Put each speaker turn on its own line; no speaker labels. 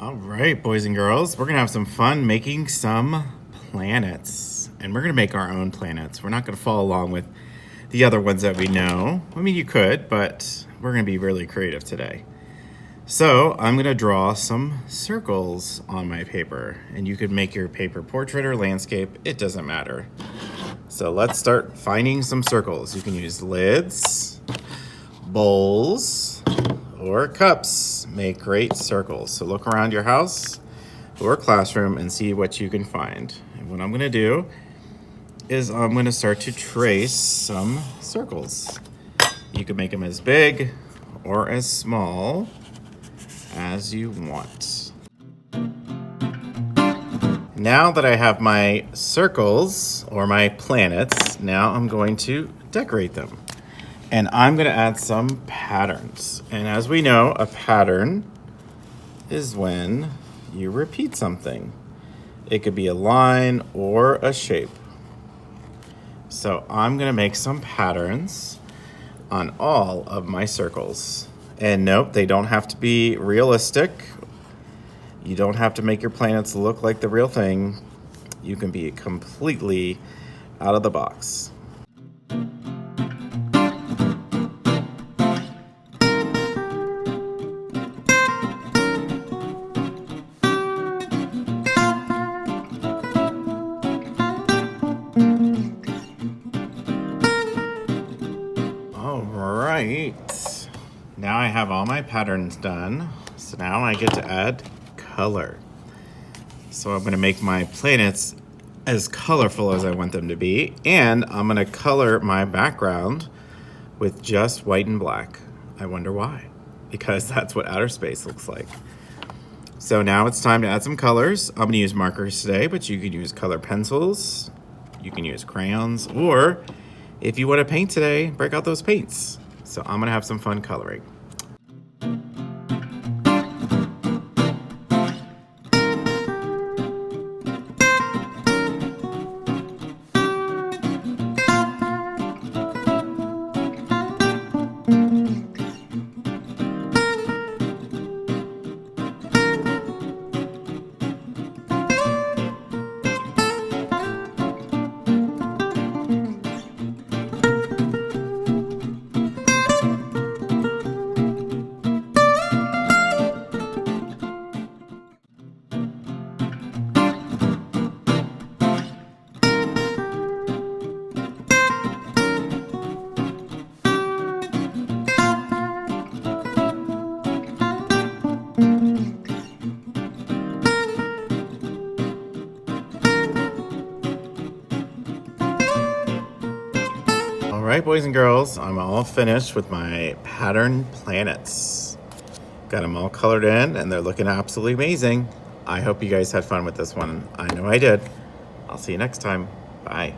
All right, boys and girls, we're gonna have some fun making some planets. And we're gonna make our own planets. We're not gonna follow along with the other ones that we know. I mean, you could, but we're gonna be really creative today. So I'm gonna draw some circles on my paper, and you could make your paper portrait or landscape, it doesn't matter. So let's start finding some circles. You can use lids, bowls, or cups. Make great circles. So look around your house or classroom and see what you can find. And what I'm gonna do is I'm gonna start to trace some circles. You can make them as big or as small as you want. Now that I have my circles or my planets, now I'm going to decorate them. And I'm gonna add some patterns. And as we know, a pattern is when you repeat something. It could be a line or a shape. So I'm gonna make some patterns on all of my circles. And nope, they don't have to be realistic. You don't have to make your planets look like the real thing. You can be completely out of the box. All right, now I have all my patterns done. So now I get to add color. So I'm gonna make my planets as colorful as I want them to be, and I'm gonna color my background with just white and black. I wonder why, because that's what outer space looks like. So now it's time to add some colors. I'm gonna use markers today, but you can use color pencils, you can use crayons, or if you want to paint today, break out those paints. So I'm gonna have some fun coloring. All right, boys and girls, I'm all finished with my pattern planets. Got them all colored in and they're looking absolutely amazing. I hope you guys had fun with this one. I know I did. I'll see you next time. Bye.